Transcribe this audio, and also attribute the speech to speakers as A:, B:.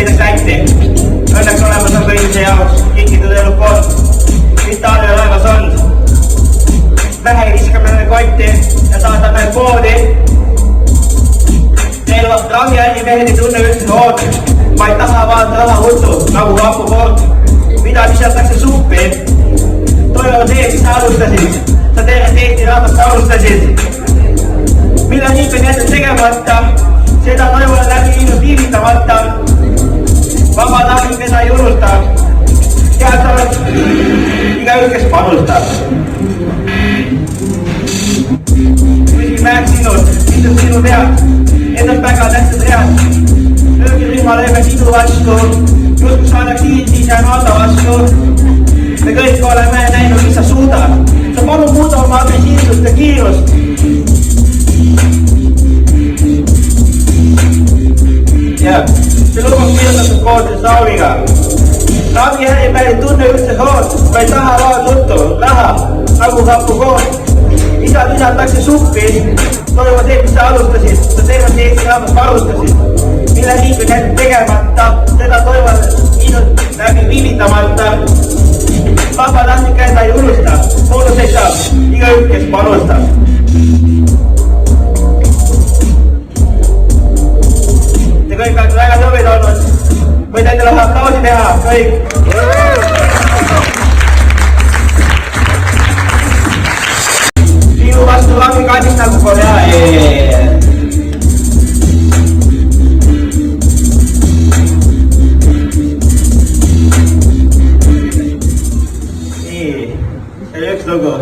A: ikka täite. Õnneks olemas on kõigise jaoks kingitud elukood, mis talve laevas on. Vähe viskame kotti ja saadame poodi. Raviärimehed ei tunne üldse hood, vaid tahavad raha huttu, nagu Vapu poolt, mida visatakse suppi. Toivad teed, mis sa alustasid, sa tervet Eesti rahvast alustasid. Mille nii on jätnud tegemata, seda toivale läbi viinud viivitamata. Vabatahtlik, keda ei unusta. Head sa oled igaüks, kes panustab. Küsin mäeks sinult, mis on sinu pead? Need on väga tähtsad read. Löögirühma lööme sinu vastu, justkui saadaks siis ja NATO vastu. Me kõik oleme näinud, mis sa suudad. Sa palun muuda oma agressiivsust ja kiirust. Ja, see lugu on kirjutatud koostöös Raaviga. Raavi äripäev ei tunne üldse hood, vaid tahavad juttu, raha, nagu Vapu kood. Isad visatakse suppi, toivad need, mis sa alustasid, sa tervet Eesti rahvast palustasid. Mille riik on jätnud tegemata, seda toivad viinud läbi viivitamata. Vabatahtlik, keda ei unusta, moonuseid saab igaüks, kes panustab. Te kõik olete väga tublid olnud, võite endale aplausi teha, kõik. Vastu Raavi kaadis nagu Korea. Nii, see oli üks lugu.